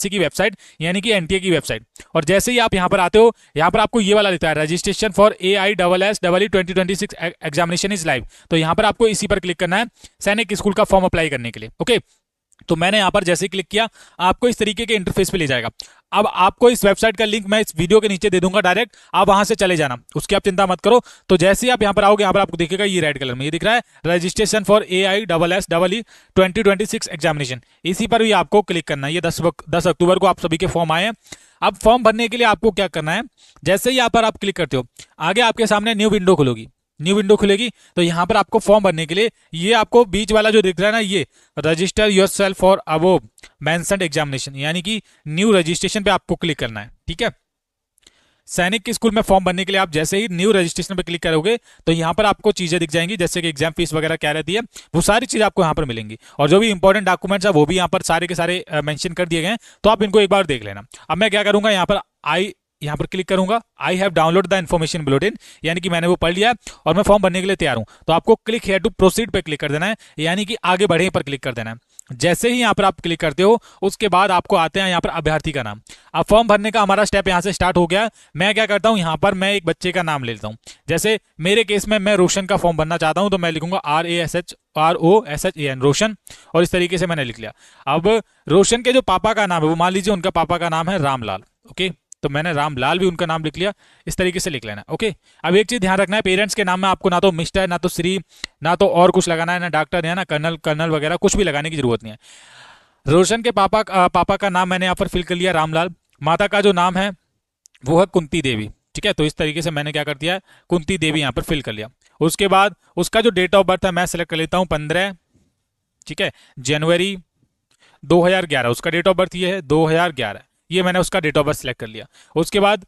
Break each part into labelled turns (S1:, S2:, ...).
S1: UPSC की website यानी कि एनटीए की वेबसाइट। और जैसे ही आप यहाँ पर आते हो, यहाँ पर आपको ये वाला लिखता है registration for AISSEE 2026 examination is live. तो यहाँ पर आपको इसी पर क्लिक करना है सैनिक स्कूल का फॉर्म अप्लाई करने के लिए। ओके, तो मैंने यहाँ पर जैसे ही क्लिक किया आपको इस तरीके के इंटरफेस पे ले जाएगा। अब आपको इस वेबसाइट का लिंक मैं इस वीडियो के नीचे दे दूंगा डायरेक्ट, आप वहां से चले जाना, उसकी आप चिंता मत करो। तो जैसे ही आप यहाँ पर आओगे, यहाँ पर आपको दिखेगा ये रेड कलर में ये दिख रहा है रजिस्ट्रेशन फॉर AISSEE 2026 एग्जामिनेशन, इसी पर भी आपको क्लिक करना है। ये 10 अक्टूबर को आप सभी के फॉर्म आए हैं। अब फॉर्म भरने के लिए आपको क्या करना है, जैसे ही यहाँ पर आप क्लिक करते हो आगे आपके सामने न्यू विंडो खुलेगी, न्यू विंडो खुलेगी। तो यहाँ पर आपको फॉर्म भरने के लिए ये आपको बीच वाला जो दिख रहा है ना, ये register yourself for above mentioned examination यानी कि न्यू रजिस्ट्रेशन पे आपको क्लिक करना है। ठीक है, सैनिक के स्कूल में फॉर्म भरने के लिए आप जैसे ही न्यू रजिस्ट्रेशन पे क्लिक करोगे तो यहाँ पर आपको चीजें दिख जाएंगी, जैसे कि एग्जाम फीस वगैरह क्या रहती है, वो सारी चीजें आपको यहाँ पर मिलेंगी। और जो भी इंपॉर्टेंट डॉक्यूमेंट्स है वो भी यहाँ पर सारे के सारे मेंशन कर दिए गए हैं, तो आप इनको एक बार देख लेना। अब मैं क्या करूंगा, यहाँ पर क्लिक करूंगा I have download the information bulletin, यानी कि मैंने वो पढ़ लिया और मैं फॉर्म भरने के लिए तैयार हूं। तो आपको क्लिक हियर टू प्रोसीड पे क्लिक कर देना है, यानी कि आगे बढ़े पर क्लिक कर देना है। जैसे ही यहाँ पर आप क्लिक करते हो उसके बाद आपको आते हैं यहाँ पर अभ्यर्थी का नाम। अब फॉर्म भरने का हमारा स्टेप यहाँ से स्टार्ट हो गया। मैं क्या करता हूँ, यहाँ पर मैं एक बच्चे का नाम ले लेता हूँ। जैसे मेरे केस में मैं रोशन का फॉर्म भरना चाहता हूँ, तो मैं लिखूंगा RASHROSHAN रोशन, और इस तरीके से मैंने लिख लिया। अब रोशन के जो पापा का नाम है वो मान लीजिए उनका पापा का नाम है रामलाल। ओके, तो मैंने रामलाल भी उनका नाम लिख लिया, इस तरीके से लिख लेना। ओके, अब एक चीज ध्यान रखना है, पेरेंट्स के नाम में आपको ना तो मिस्टर, ना तो श्री, ना तो और कुछ लगाना है, ना डॉक्टर है, ना कर्नल वगैरह कुछ भी लगाने की जरूरत नहीं है। रोशन के पापा का नाम मैंने यहाँ पर फिल कर लिया रामलाल। माता का जो नाम है वो है कुंती देवी। ठीक है, तो इस तरीके से मैंने क्या कर दिया, कुंती देवी यहाँ पर फिल कर लिया। उसके बाद उसका जो डेट ऑफ बर्थ है मैं सेलेक्ट कर लेता हूँ 15, ठीक है, जनवरी 2011, उसका डेट ऑफ बर्थ ये है 2011, ये मैंने उसका डेट ऑफ बर्थ सेलेक्ट कर लिया। उसके बाद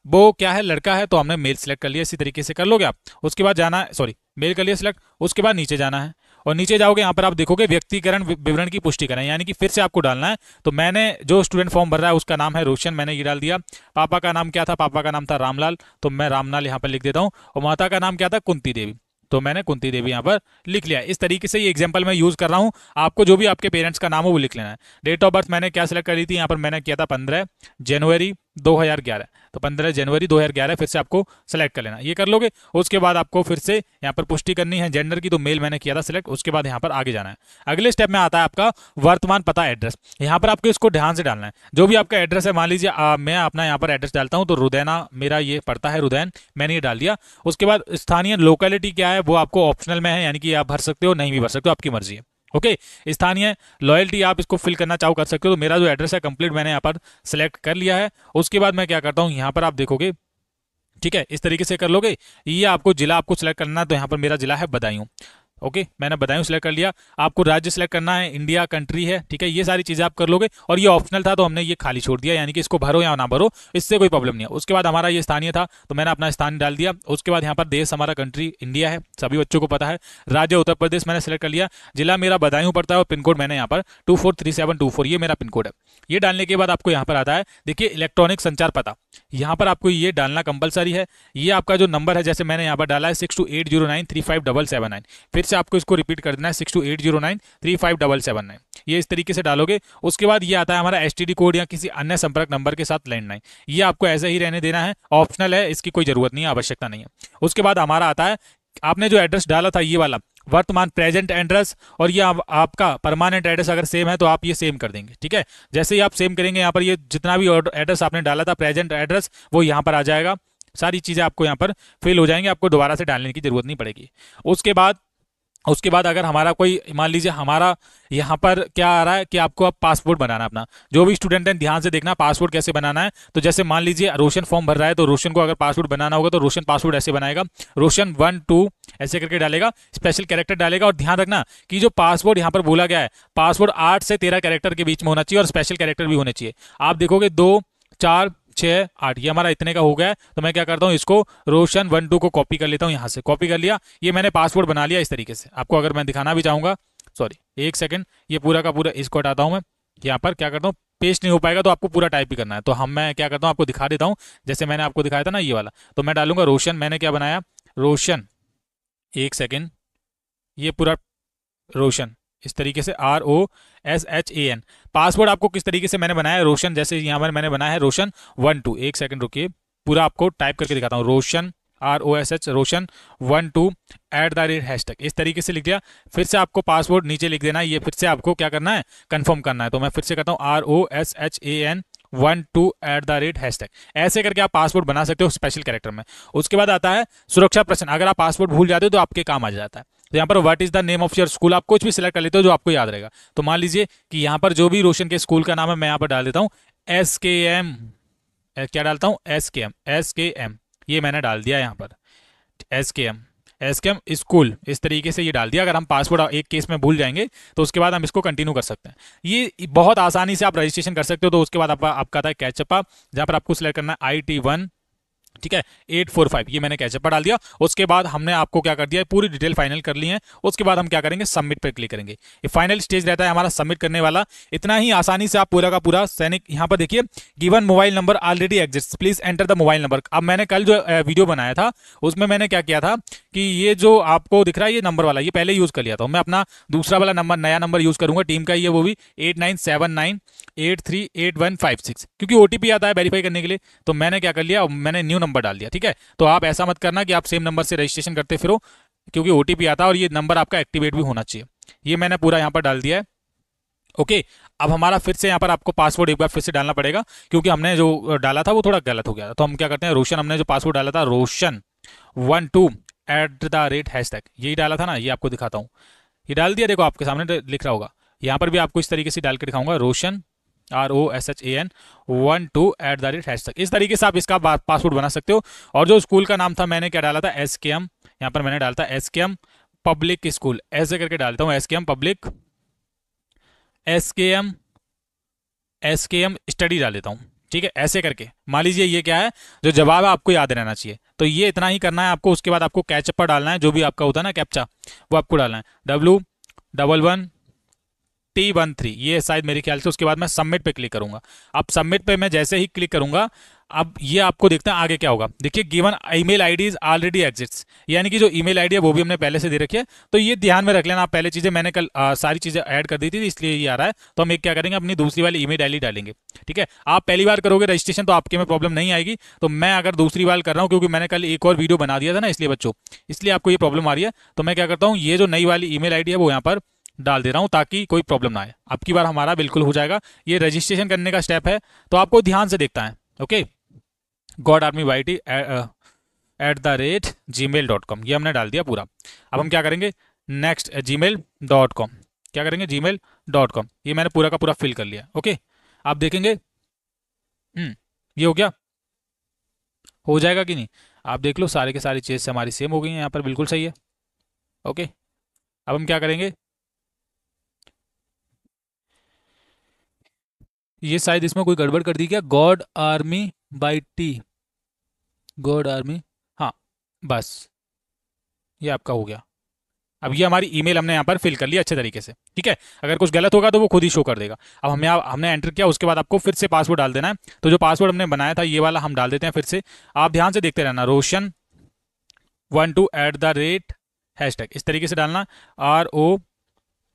S1: वो क्या है, लड़का है, तो हमने मेल सेलेक्ट कर लिया, इसी तरीके से कर लोगे आप। उसके बाद जाना है, सॉरी मेल कर लिया सिलेक्ट। उसके बाद नीचे जाना है और नीचे जाओगे, यहाँ पर आप देखोगे व्यक्तिकरण विवरण की पुष्टि करें, यानी कि फिर से आपको डालना है। तो मैंने जो स्टूडेंट फॉर्म भर रहा है उसका नाम है रोशन, मैंने ये डाल दिया। पापा का नाम क्या था, पापा का नाम था रामलाल, तो मैं रामलाल यहाँ पर लिख देता हूँ। और माता का नाम क्या था, कुंती देवी, तो मैंने कुंती देवी यहाँ पर लिख लिया। इस तरीके से ये एग्जांपल मैं यूज कर रहा हूँ, आपको जो भी आपके पेरेंट्स का नाम हो वो लिख लेना है। डेट ऑफ बर्थ मैंने क्या सिलेक्ट करी थी, यहाँ पर मैंने किया था 15 जनवरी 2011, तो 15 जनवरी 2011 फिर से आपको सेलेक्ट कर लेना, ये कर लोगे। उसके बाद आपको फिर से यहाँ पर पुष्टि करनी है जेंडर की, तो मेल मैंने किया था सिलेक्ट। उसके बाद यहाँ पर आगे जाना है। अगले स्टेप में आता है आपका वर्तमान पता एड्रेस। यहाँ पर आपको इसको ध्यान से डालना है, जो भी आपका एड्रेस है, मान लीजिए मैं अपना यहाँ पर एड्रेस डालता हूँ, तो रुदैना मेरा ये पड़ता है, रुदैन, मैंने ये डाल दिया। उसके बाद स्थानीय लोकेलिटी क्या है वो आपको ऑप्शनल में है, यानी कि आप भर सकते हो, नहीं भी भर सकते हो, आपकी मर्जी है। ओके, स्थानीय लॉयल्टी आप इसको फिल करना चाहो कर सकते हो। तो मेरा जो एड्रेस है कंप्लीट मैंने यहाँ पर सिलेक्ट कर लिया है। उसके बाद मैं क्या करता हूँ, यहाँ पर आप देखोगे, ठीक है, इस तरीके से कर लोगे। ये आपको जिला आपको सिलेक्ट करना है, तो यहाँ पर मेरा जिला है बदायूं। ओके, मैंने बदायूं सिलेक्ट कर लिया। आपको राज्य सिलेक्ट करना है, इंडिया कंट्री है, ठीक है, ये सारी चीजें आप कर लोगे। और ये ऑप्शनल था तो हमने ये खाली छोड़ दिया, यानी कि इसको भरो या ना भरो, इससे कोई प्रॉब्लम नहीं है। उसके बाद हमारा ये स्थानीय था तो मैंने अपना स्थान डाल दिया। उसके बाद यहाँ पर देश हमारा कंट्री इंडिया है, सभी बच्चों को पता है। राज्य उत्तर प्रदेश मैंने सेलेक्ट कर लिया। जिला मेरा बदायूं पड़ता है और पिन कोड मैंने यहाँ पर 243724, ये मेरा पिन कोड है। ये डालने के बाद आपको यहाँ पर आता है, देखिए इलेक्ट्रॉनिक संचार पता, यहाँ पर आपको ये डालना कंपलसरी है। ये आपका जो नंबर है, जैसे मैंने यहाँ पर डाला है 6280935779, फिर से आपको इसको रिपीट कर देना है 6280935779, ये इस तरीके से डालोगे। उसके बाद ये आता है हमारा एसटीडी कोड या किसी अन्य संपर्क नंबर के साथ लैंडलाइन, ये आपको ऐसे ही रहने देना है, ऑप्शनल है, इसकी कोई जरूरत नहीं है, आवश्यकता नहीं है। उसके बाद हमारा आता है, आपने जो एड्रेस डाला था ये वाला वर्तमान प्रेजेंट एड्रेस, और ये आपका परमानेंट एड्रेस अगर सेम है तो आप ये सेम कर देंगे। ठीक है, जैसे ही आप सेम करेंगे, यहाँ पर ये जितना भी एड्रेस आपने डाला था प्रेजेंट एड्रेस वो यहाँ पर आ जाएगा, सारी चीजें आपको यहाँ पर फिल हो जाएंगी, आपको दोबारा से डालने की जरूरत नहीं पड़ेगी। उसके बाद अगर हमारा कोई, मान लीजिए हमारा यहाँ पर क्या आ रहा है कि आपको अब पासपोर्ट बनाना अपना, जो भी स्टूडेंट है ध्यान से देखना पासपोर्ट कैसे बनाना है। तो जैसे मान लीजिए रोशन फॉर्म भर रहा है, तो रोशन को अगर पासपोर्ट बनाना होगा तो रोशन पासपोर्ट ऐसे बनाएगा, रोशन 1 2 ऐसे करके डालेगा, स्पेशल कैरेक्टर डालेगा। और ध्यान रखना कि जो पासपोर्ट यहाँ पर बोला गया है, पासपोर्ट 8 से 13 कैरेक्टर के बीच में होना चाहिए और स्पेशल कैरेक्टर भी होने चाहिए। आप देखोगे 2 4 6 8, ये हमारा इतने का हो गया है। तो मैं क्या करता हूँ, इसको रोशन 1 2 को कॉपी कर लेता हूँ, यहाँ से कॉपी कर लिया, ये मैंने पासपोर्ट बना लिया इस तरीके से। आपको अगर मैं दिखाना भी चाहूंगा, सॉरी एक सेकंड, ये पूरा का पूरा इसको हटाता हूँ मैं, यहाँ पर क्या करता हूँ, पेस्ट नहीं हो पाएगा तो आपको पूरा टाइप ही करना है। तो मैं क्या करता हूँ, आपको दिखा देता हूँ, जैसे मैंने आपको दिखाया था ना ये वाला, तो मैं डालूंगा रोशन, मैंने क्या बनाया रोशन, एक सेकेंड, ये पूरा रोशन इस तरीके से ROSHAN। पासवर्ड आपको किस तरीके से मैंने बनाया है, रोशन, जैसे यहाँ पर मैंने बनाया है रोशन 12, एक सेकंड रुकिए, पूरा आपको टाइप करके दिखाता हूँ, रोशन ROSH रोशन 12 @#, इस तरीके से लिख दिया। फिर से आपको पासवर्ड नीचे लिख देना है, ये फिर से आपको क्या करना है, कंफर्म करना है। तो मैं फिर से करता हूँ ROSHAN 12 @#। ऐसे करके आप पासवर्ड बना सकते हो स्पेशल कैरेक्टर में। उसके बाद आता है सुरक्षा प्रश्न, अगर आप पासवर्ड भूल जाते हो तो आपके काम आ जाता है। तो यहाँ पर what is the name of your school, आप कुछ भी सिलेक्ट कर लेते हो जो आपको याद रहेगा। तो मान लीजिए कि यहाँ पर जो भी रोशन के स्कूल का नाम है मैं यहाँ पर डाल देता हूँ SKM, क्या डालता हूँ SKM, ये मैंने डाल दिया यहाँ पर SKM स्कूल, इस तरीके से ये डाल दिया। अगर हम पासवर्ड एक केस में भूल जाएंगे तो उसके बाद हम इसको कंटिन्यू कर सकते हैं। ये बहुत आसानी से आप रजिस्ट्रेशन कर सकते हो। तो उसके बाद आपका आता है कैचअप, जहाँ पर आपको सिलेक्ट करना है IT1, ठीक है 845, ये मैंने कैचअप पर डाल दिया। उसके बाद हमने आपको क्या कर दिया, पूरी डिटेल फाइनल कर ली है। उसके बाद हम क्या करेंगे, सबमिट पर क्लिक करेंगे। ये फाइनल स्टेज रहता है हमारा सबमिट करने वाला। इतना ही आसानी से आप पूरा का पूरा सैनिक, यहाँ पर देखिए given mobile number already exist, please enter the mobile number. अब मैंने कल जो वीडियो बनाया था उसमें मैंने क्या किया था कि ये जो आपको दिख रहा है ये नंबर वाला, ये पहले यूज कर लिया था। मैं अपना दूसरा वाला नंबर, नया नंबर यूज करूंगा टीम का, ये वो भी 8979838156, क्योंकि OTP आता है वेरीफाई करने के लिए। तो मैंने क्या कर लिया, मैंने न्यू नंबर डाल दिया। ठीक है, तो आप ऐसा मत करना कि आप सेम नंबर से रजिस्ट्रेशन करते फिरो, क्योंकि OTP आता है और ये नंबर आपका एक्टिवेट भी होना चाहिए। ये मैंने पूरा यहाँ पर डाल दिया है। ओके, अब हमारा फिर से यहाँ पर आपको पासवर्ड एक बार फिर से डालना पड़ेगा, क्योंकि हमने जो डाला था वो थोड़ा गलत हो गया था। तो हम क्या करते हैं, रोशन, हमने जो पासवर्ड डाला था रोशन 12 @#, यही डाला था ना, ये आपको दिखाता हूँ। ये डाल दिया, देखो आपके सामने लिख रहा होगा। यहाँ पर भी आपको इस तरीके से डाल के दिखाऊंगा, रोशन ROSHAN 12 @#। इस तरीके से आप इसका पासवर्ड बना सकते हो। और जो स्कूल का नाम था मैंने क्या डाला था, SKM, यहाँ पर मैंने डाला था SKM पब्लिक स्कूल, ऐसे करके डालता हूँ SKM पब्लिक, SKM स्टडी डाल देता हूँ। ठीक है, ऐसे करके मान लीजिए ये क्या है, जो जवाब है आपको याद रहना चाहिए। तो ये इतना ही करना है आपको। उसके बाद आपको कैचअप पर डालना है, जो भी आपका होता है ना कैप्चा, वो आपको डालना है W11T13, ये शायद मेरे ख्याल से। उसके बाद मैं सबमिट पे क्लिक करूंगा। अब सबमिट पे मैं जैसे ही क्लिक करूंगा, अब ये आपको देखते हैं आगे क्या होगा। देखिए given email IDs already exist, यानी कि जो ईमेल आईडी है वो भी हमने पहले से दे रखी है। तो ये ध्यान में रख लेना आप, पहले चीजें मैंने कल सारी चीजें ऐड कर दी थी, इसलिए ये आ रहा है। तो हम एक क्या करेंगे, अपनी दूसरी वाली ईमेल आईडी डालेंगे। ठीक है, आप पहली बार करोगे रजिस्ट्रेशन तो आपके में प्रॉब्लम नहीं आएगी। तो मैं अगर दूसरी बार कर रहा हूँ, क्योंकि मैंने कल एक और वीडियो बना दिया था ना, इसलिए बच्चों, इसलिए आपको ये प्रॉब्लम आ रही है। तो मैं क्या करता हूँ, ये जो नई वाली ईमेल आईडी है वो यहाँ पर डाल दे रहा हूं, ताकि कोई प्रॉब्लम ना आए। अब की बार हमारा बिल्कुल हो जाएगा। ये रजिस्ट्रेशन करने का स्टेप है, तो आपको ध्यान से देखता है। ओके, godarmyt@gmail.com, ये हमने डाल दिया पूरा। अब हम क्या करेंगे, नेक्स्ट gmail.com, क्या करेंगे gmail.com, ये मैंने पूरा का पूरा फिल कर लिया। ओके, आप देखेंगे ये हो गया, हो जाएगा कि नहीं, आप देख लो सारे के सारी चीज़ से हमारी सेम हो गई है, यहाँ पर बिल्कुल सही है। ओके, अब हम क्या करेंगे, ये शायद इसमें कोई गड़बड़ कर दी क्या, गॉड आर्मी, हाँ बस ये आपका हो गया। अब ये हमारी ईमेल हमने यहाँ पर फिल कर लिया अच्छे तरीके से। ठीक है, अगर कुछ गलत होगा तो वो खुद ही शो कर देगा। अब हमने एंटर किया, उसके बाद आपको फिर से पासवर्ड डाल देना है। तो जो पासवर्ड हमने बनाया था ये वाला हम डाल देते हैं फिर से। आप ध्यान से देखते रहना, रोशन 12 @#, इस तरीके से डालना। RO,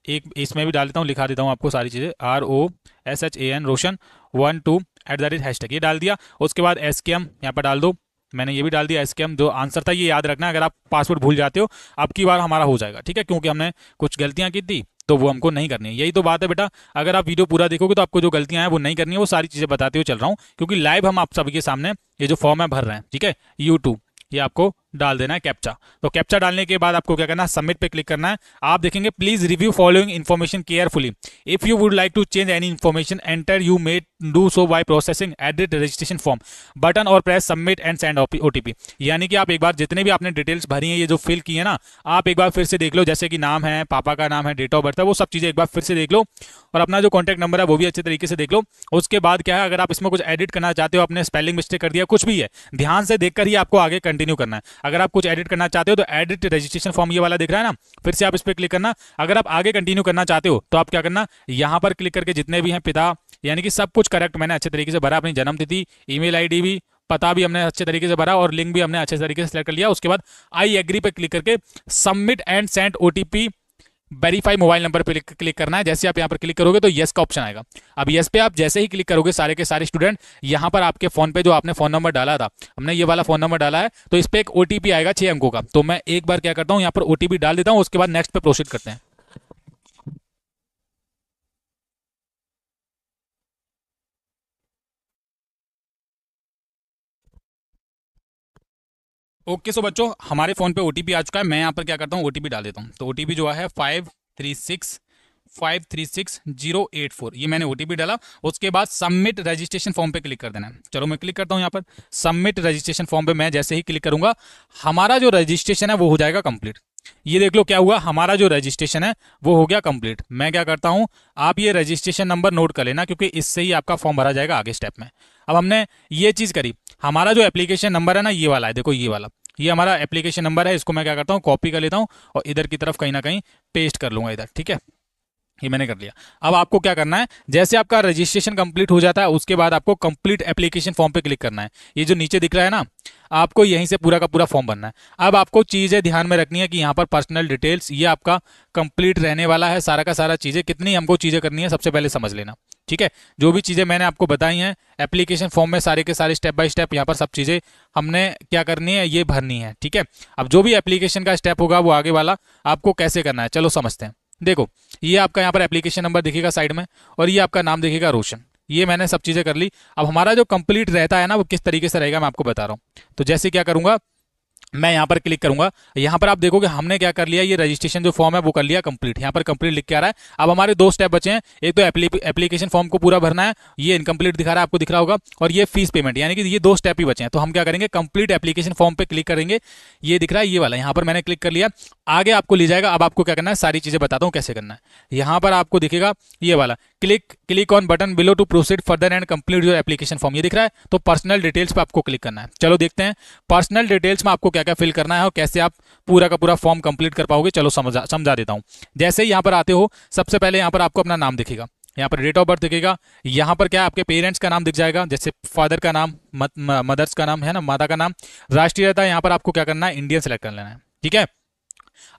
S1: एक इसमें भी डाल देता हूँ, लिखा देता हूँ आपको सारी चीज़ें, ROSHAN रोशन 12 @#, ये डाल दिया। उसके बाद SKM यहाँ पर डाल दो, मैंने ये भी डाल दिया SKM। जो आंसर था ये याद रखना, अगर आप पासवर्ड भूल जाते हो अब की बार हमारा हो जाएगा। ठीक है, क्योंकि हमने कुछ गलतियां की थी तो वो हमको नहीं करनी है। यही तो बात है बेटा, अगर आप वीडियो पूरा देखोगे तो आपको जो गलतियां हैं वो नहीं करनी है। वो सारी चीज़ें बताते हुए चल रहा हूँ, क्योंकि लाइव हम आप सभी के सामने ये जो फॉर्म है भर रहे हैं। ठीक है, U2, ये आपको डाल देना है कैप्चा। तो कैप्चा डालने के बाद आपको क्या करना है, सबमिट पे क्लिक करना है। आप देखेंगे please review following information carefully, if you would like to change any information enter you may do so by processing edit registration form button और press submit and send OTP। यानी कि आप एक बार जितने भी आपने डिटेल्स भरी हैं, ये जो फिल की है ना, आप एक बार फिर से देख लो। जैसे कि नाम है, पापा का नाम है, डेट ऑफ बर्थ है, वो सब चीज़ें एक बार फिर से देख लो। और अपना जो कॉन्टैक्ट नंबर है वो भी अच्छे तरीके से देख लो। उसके बाद क्या है, अगर आप इसमें कुछ एडिट करना चाहते हो, आपने स्पेलिंग मिस्टेक कर दिया, कुछ भी है, ध्यान से देखकर ही आपको आगे कंटिन्यू करना है। अगर आप कुछ एडिट करना चाहते हो तो एडिट रजिस्ट्रेशन फॉर्म ये वाला दिख रहा है ना, फिर से आप इस पर क्लिक करना। अगर आप आगे कंटिन्यू करना चाहते हो तो आप क्या करना, यहां पर क्लिक करके जितने भी हैं पिता, यानी कि सब कुछ करेक्ट मैंने अच्छे तरीके से भरा, अपनी जन्म तिथि, ईमेल आईडी भी, पता भी हमने अच्छे तरीके से भरा और लिंक भी हमने अच्छे तरीके से सिलेक्ट कर लिया। उसके बाद आई एग्री पे क्लिक करके submit and send OTP verify mobile number पे क्लिक करना है। जैसे आप यहाँ पर क्लिक करोगे तो येस का ऑप्शन आएगा। अब येस पे आप जैसे ही क्लिक करोगे सारे के सारे स्टूडेंट यहाँ पर आपके फोन पे जो आपने फोन नंबर डाला था, हमने ये वाला फोन नंबर डाला है, तो इस पे एक ओटीपी आएगा 6 अंकों का। तो मैं एक बार क्या करता हूँ, यहाँ पर ओटीपी डाल देता हूँ, उसके बाद नेक्स्ट पे प्रोसीड करते हैं। ओके सो बच्चों, हमारे फोन पे ओटीपी आ चुका है। मैं यहाँ पर क्या करता हूँ, ओटीपी डाल देता हूँ। तो ओटीपी जो है 536084, ये मैंने ओटीपी डाला। उसके बाद सबमिट रजिस्ट्रेशन फॉर्म पे क्लिक कर देना है। चलो मैं क्लिक करता हूँ यहाँ पर सबमिट रजिस्ट्रेशन फॉर्म पे। मैं जैसे ही क्लिक करूंगा हमारा जो रजिस्ट्रेशन है वो हो जाएगा कंप्लीट। ये देख लो क्या हुआ, हमारा जो रजिस्ट्रेशन है वो हो गया कंप्लीट। मैं क्या करता हूँ, आप ये रजिस्ट्रेशन नंबर नोट कर लेना, क्योंकि इससे ही आपका फॉर्म भरा जाएगा आगे स्टेप में। अब हमने ये चीज़ करी, हमारा जो एप्लीकेशन नंबर है ना, ये वाला है, देखो ये वाला, ये हमारा एप्लीकेशन नंबर है। इसको मैं क्या करता हूँ, कॉपी कर लेता हूँ और इधर की तरफ कहीं ना कहीं पेस्ट कर लूंगा इधर, ठीक है। ये मैंने कर लिया। अब आपको क्या करना है, जैसे आपका रजिस्ट्रेशन कंप्लीट हो जाता है उसके बाद आपको कंप्लीट एप्लीकेशन फॉर्म पे क्लिक करना है। ये जो नीचे दिख रहा है ना, आपको यहीं से पूरा का पूरा फॉर्म भरना है। अब आपको चीज़ें ध्यान में रखनी है कि यहाँ पर पर्सनल डिटेल्स ये आपका कंप्लीट रहने वाला है। सारा का सारा चीज़ें कितनी हमको चीज़ें करनी है सबसे पहले समझ लेना, ठीक है। जो भी चीज़ें मैंने आपको बताई हैं एप्लीकेशन फॉर्म में, सारे के सारे स्टेप बाय स्टेप यहाँ पर सब चीज़ें हमने क्या करनी है, ये भरनी है, ठीक है। अब जो भी एप्लीकेशन का स्टेप होगा वो आगे वाला आपको कैसे करना है, चलो समझते हैं। देखो ये आपका यहाँ पर एप्लीकेशन नंबर दिखेगा साइड में, और ये आपका नाम दिखेगा रोशन। ये मैंने सब चीज़ें कर ली। अब हमारा जो कंप्लीट रहता है ना वो किस तरीके से रहेगा मैं आपको बता रहा हूँ। तो जैसे क्या करूँगा, मैं यहाँ पर क्लिक करूंगा, यहाँ पर आप देखोगे हमने क्या कर लिया, ये रजिस्ट्रेशन जो फॉर्म है वो कर लिया कंप्लीट। यहाँ पर कंप्लीट लिख के आ रहा है। अब हमारे दो स्टेप बचे हैं, एक तो एप्लीकेशन फॉर्म को पूरा भरना है, ये इनकम्प्लीट दिखा रहा है, आपको दिख रहा होगा, और ये फीस पेमेंट, यानी कि ये दो स्टेप ही बचे हैं। तो हम क्या करेंगे, कंप्लीट एप्लीकेशन फॉर्म पे क्लिक करेंगे। ये दिख रहा है ये वाला, यहाँ पर मैंने क्लिक कर लिया, आगे आपको ले जाएगा। अब आपको क्या करना है, सारी चीजें बताता हूँ कैसे करना है। यहाँ पर आपको दिखेगा ये वाला click on button below to proceed further and complete your application form, ये दिख रहा है। तो पर्सनल डिटेल्स पे आपको क्लिक करना है। चलो देखते हैं पर्सनल डिटेल्स में आपको क्या क्या फिल करना है और कैसे आप पूरा का पूरा फॉर्म कंप्लीट कर पाओगे। चलो समझा देता हूं। जैसे ही यहाँ पर आते हो, सबसे पहले यहाँ पर आपको अपना नाम दिखेगा, यहाँ पर डेट ऑफ बर्थ दिखेगा, यहाँ पर क्या आपके पेरेंट्स का नाम दिख जाएगा, जैसे फादर का नाम, मदर्स का नाम है ना, माता का नाम। राष्ट्रीयता यहाँ पर आपको क्या करना है, इंडियन सेलेक्ट कर लेना है, ठीक है।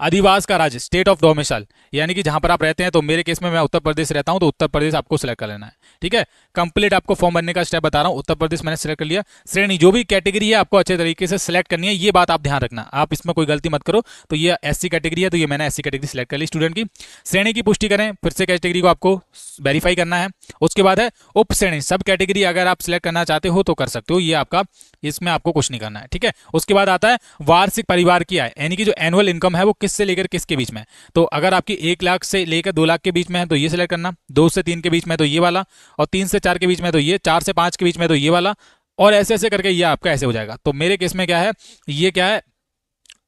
S1: अधिवास का राज्य, स्टेट ऑफ डोमिसाइल, यानी कि जहां पर आप रहते हैं। तो मेरे केस में मैं उत्तर प्रदेश रहता हूं, तो उत्तर प्रदेश आपको सिलेक्ट कर लेना है, ठीक है। कंप्लीट आपको फॉर्म भरने का स्टेप बता रहा हूं, उत्तर प्रदेश मैंने सिलेक्ट कर लिया। श्रेणी, जो भी कैटेगरी है आपको अच्छे तरीके से सिलेक्ट करनी है, ये बात आप ध्यान रखना, आप इसमें कोई गलती मत करो। तो ये एससी कैटेगरी है, तो ये मैंने एससी कैटेगरी सिलेक्ट कर ली स्टूडेंट की। श्रेणी की पुष्टि करें, फिर से कैटेगरी को आपको वेरीफाई करना है। उसके बाद है उप श्रेणी, सब कैटेगरी अगर आप सिलेक्ट करना चाहते हो तो कर सकते हो, ये आपका, इसमें आपको कुछ नहीं करना है, ठीक है। उसके बाद आता है वार्षिक परिवार की आय, यानी कि जो एनुअल इनकम है वो किससे लेकर किसके बीच में। तो अगर आपकी 1 लाख से लेकर 2 लाख के बीच में है तो ये सिलेक्ट करना, 2 से 3 के बीच में तो ये वाला, और 3 से 4 के बीच में तो ये, 4 से 5 के बीच में तो ये वाला, और ऐसे ऐसे करके ये आपका ऐसे हो जाएगा। तो मेरे केस में क्या है, ये क्या है,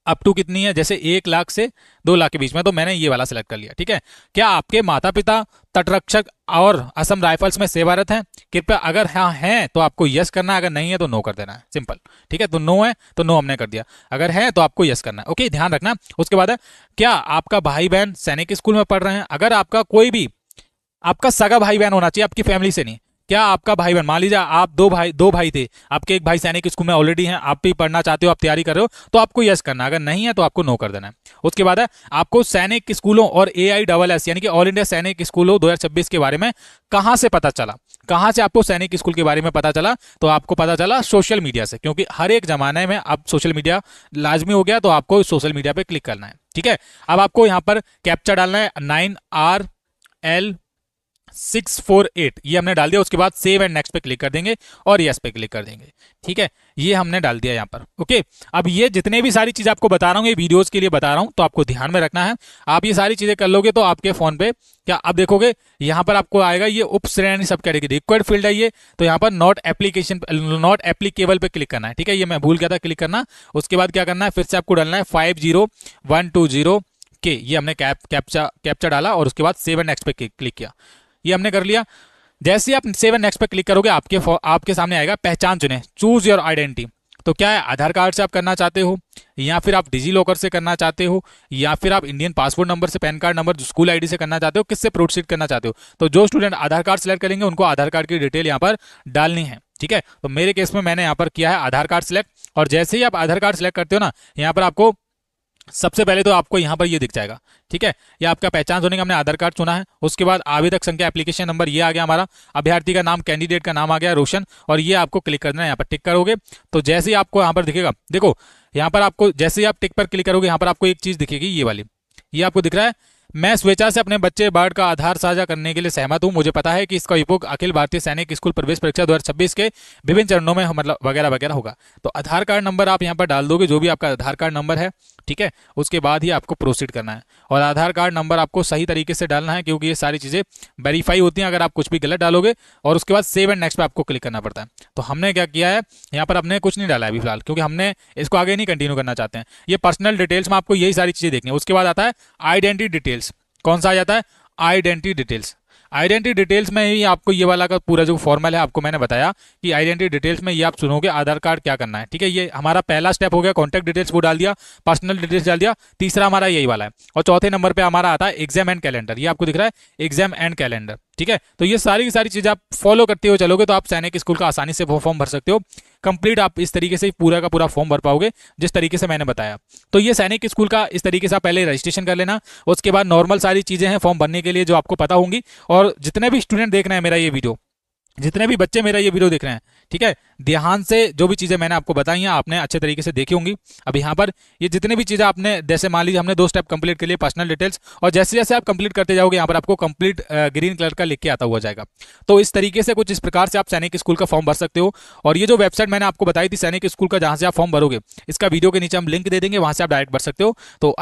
S1: अप टू कितनी है, जैसे 1 लाख से 2 लाख के बीच में, तो मैंने ये वाला सिलेक्ट कर लिया, ठीक है। क्या आपके माता पिता तटरक्षक और असम राइफल्स में सेवारत हैं? कृपया अगर हाँ हैं तो आपको यस करना है, अगर नहीं है तो नो कर देना है, सिंपल, ठीक है। तो नो है तो नो हमने कर दिया, अगर है तो आपको यस करना है, ओके, ध्यान रखना। उसके बाद है क्या आपका भाई बहन सैनिक स्कूल में पढ़ रहे हैं? अगर आपका कोई भी, आपका सगा भाई बहन होना चाहिए, आपकी फैमिली से नहीं। क्या आपका भाई बहन, मान लीजिए आप दो भाई थे, आपके एक भाई सैनिक स्कूल में ऑलरेडी हैं, आप भी पढ़ना चाहते हो, आप तैयारी कर रहे हो, तो आपको यस करना है, अगर नहीं है तो आपको नो कर देना है। उसके बाद है आपको सैनिक स्कूलों और AISS यानी कि ऑल इंडिया सैनिक स्कूलों 2026 के बारे में कहां से पता चला, कहां से आपको सैनिक स्कूल के बारे में पता चला? तो आपको पता चला सोशल मीडिया से, क्योंकि हर एक जमाने में अब सोशल मीडिया लाजमी हो गया, तो आपको सोशल मीडिया पे क्लिक करना है, ठीक है। अब आपको यहां पर कैप्चा डालना है 9RL648, ये हमने डाल दिया। उसके बाद सेव एंड नेक्स्ट पे क्लिक कर देंगे और यस पे क्लिक कर देंगे, ठीक है। ये हमने डाल दिया यहाँ पर, ओके। अब ये जितने भी सारी चीजें आपको बता रहा हूँ, ये वीडियोस के लिए बता रहा हूँ, तो आपको ध्यान में रखना है। आप ये सारी चीजें कर लोगे तो आपके फोन पे क्या, आप देखोगे यहाँ पर आपको आएगा ये उप श्रेणी सब कैटेगरी रिक्वायर्ड फील्ड है ये, तो यहाँ पर नॉट एप्लीकेबल पे क्लिक करना है, ठीक है। ये मैं भूल गया था क्लिक करना। उसके बाद क्या करना है, फिर से आपको डालना है 50120 के, ये हमने कैप्चा डाला, और उसके बाद सेव एंड नेक्स्ट पे क्लिक किया, ये हमने कर लिया। जैसे ही आप सेव एंड नेक्स्ट पे क्लिक करोगे आपके सामने आएगा पहचान चुने, चूज योर आइडेंटिटी। तो क्या है, आधार कार्ड से आप करना चाहते हो, या फिर आप डिजी लॉकर से करना चाहते हो, या फिर आप इंडियन पासपोर्ट नंबर से, pan card number, school ID से करना चाहते हो, किससे प्रोसीड करना चाहते हो। तो जो स्टूडेंट आधार कार्ड सिलेक्ट करेंगे उनको आधार कार्ड की डिटेल यहाँ पर डालनी है, ठीक है। तो मेरे केस में मैंने यहाँ पर किया है आधार कार्ड सिलेक्ट, और जैसे ही आप आधार कार्ड सिलेक्ट करते हो ना, यहाँ पर आपको सबसे पहले तो आपको यहाँ पर ये दिख जाएगा, ठीक है। ये आपका पहचान होने का हमने आधार कार्ड चुना है। उसके बाद आवेदक संख्या, एप्लीकेशन नंबर, ये आ गया हमारा। अभ्यर्थी का नाम, कैंडिडेट का नाम आ गया रोशन, और ये आपको क्लिक करना है, यहाँ पर टिक करोगे तो जैसे ही आपको यहाँ पर दिखेगा, देखो यहाँ पर आपको जैसे ही आप टिक पर क्लिक करोगे यहाँ पर आपको एक चीज दिखेगी, ये वाली, ये आपको दिख रहा है, मैं स्वेच्छा से अपने बच्चे बर्ड का आधार साझा करने के लिए सहमत हूं। मुझे पता है कि इसका उपयोग अखिल भारतीय सैनिक स्कूल प्रवेश परीक्षा 2026 के विभिन्न चरणों में मतलब वगैरह वगैरह होगा। तो आधार कार्ड नंबर आप यहाँ पर डाल दोगे, जो भी आपका आधार कार्ड नंबर है, ठीक है। उसके बाद ही आपको प्रोसीड करना है, और आधार कार्ड नंबर आपको सही तरीके से डालना है, क्योंकि ये सारी चीजें वेरीफाई होती हैं अगर आप कुछ भी गलत डालोगे। और उसके बाद सेव एंड नेक्स्ट पे आपको क्लिक करना पड़ता है। तो हमने क्या किया है, यहाँ पर हमने कुछ नहीं डाला है अभी फिलहाल, क्योंकि हमने इसको आगे नहीं कंटिन्यू करना चाहते हैं। ये पर्सनल डिटेल्स में आपको यही सारी चीजें देखनी है। उसके बाद आता है आइडेंटिटी डिटेल्स। कौन सा आ जाता है, आइडेंटिटी डिटेल्स। आइडेंटिटी डिटेल्स में ही आपको ये वाला का पूरा जो फॉर्मल है आपको मैंने बताया कि आइडेंटिटी डिटेल्स में ये आप सुनोगे आधार कार्ड क्या करना है, ठीक है। ये हमारा पहला स्टेप हो गया, कॉन्टैक्ट डिटेल्स वो डाल दिया, पर्सनल डिटेल्स डाल दिया। तीसरा हमारा यही वाला है, और चौथे नंबर पे हमारा आता है एग्जाम एंड कैलेंडर। ये आपको दिख रहा है एग्जाम एंड कैलेंडर, ठीक है। तो ये सारी की सारी चीजें आप फॉलो करते हुए चलोगे तो आप सैनिक स्कूल का आसानी से फॉर्म भर सकते हो। कंप्लीट आप इस तरीके से पूरा का पूरा फॉर्म भर पाओगे जिस तरीके से मैंने बताया। तो ये सैनिक स्कूल का इस तरीके से आप पहले रजिस्ट्रेशन कर लेना। उसके बाद नॉर्मल सारी चीजें हैं फॉर्म भरने के लिए जो आपको पता होंगी। और जितने भी स्टूडेंट देख रहे हैं मेरा ये वीडियो, जितने भी बच्चे मेरा ये वीडियो देख रहे हैं, ठीक है, ध्यान से जो भी चीजें मैंने आपको बताई हैं आपने अच्छे तरीके से देखी होंगी। अब यहाँ पर ये जितने भी चीजें आपने, जैसे मान लीजिए हमने 2 स्टेप कंप्लीट के लिए पर्सनल डिटेल्स, और जैसे जैसे आप कंप्लीट करते जाओगे यहाँ पर आपको कंप्लीट ग्रीन कलर का लिख के आता हुआ जाएगा। तो इस तरीके से कुछ इस प्रकार से आप सैनिक स्कूल का फॉर्म भर सकते हो। और ये जो वेबसाइट मैंने आपको बताई थी सैनिक स्कूल का, जहां से आप फॉर्म भरोगे, इसका वीडियो के नीचे हम लिंक दे देंगे, वहां से आप डायरेक्ट भर सकते हो। तो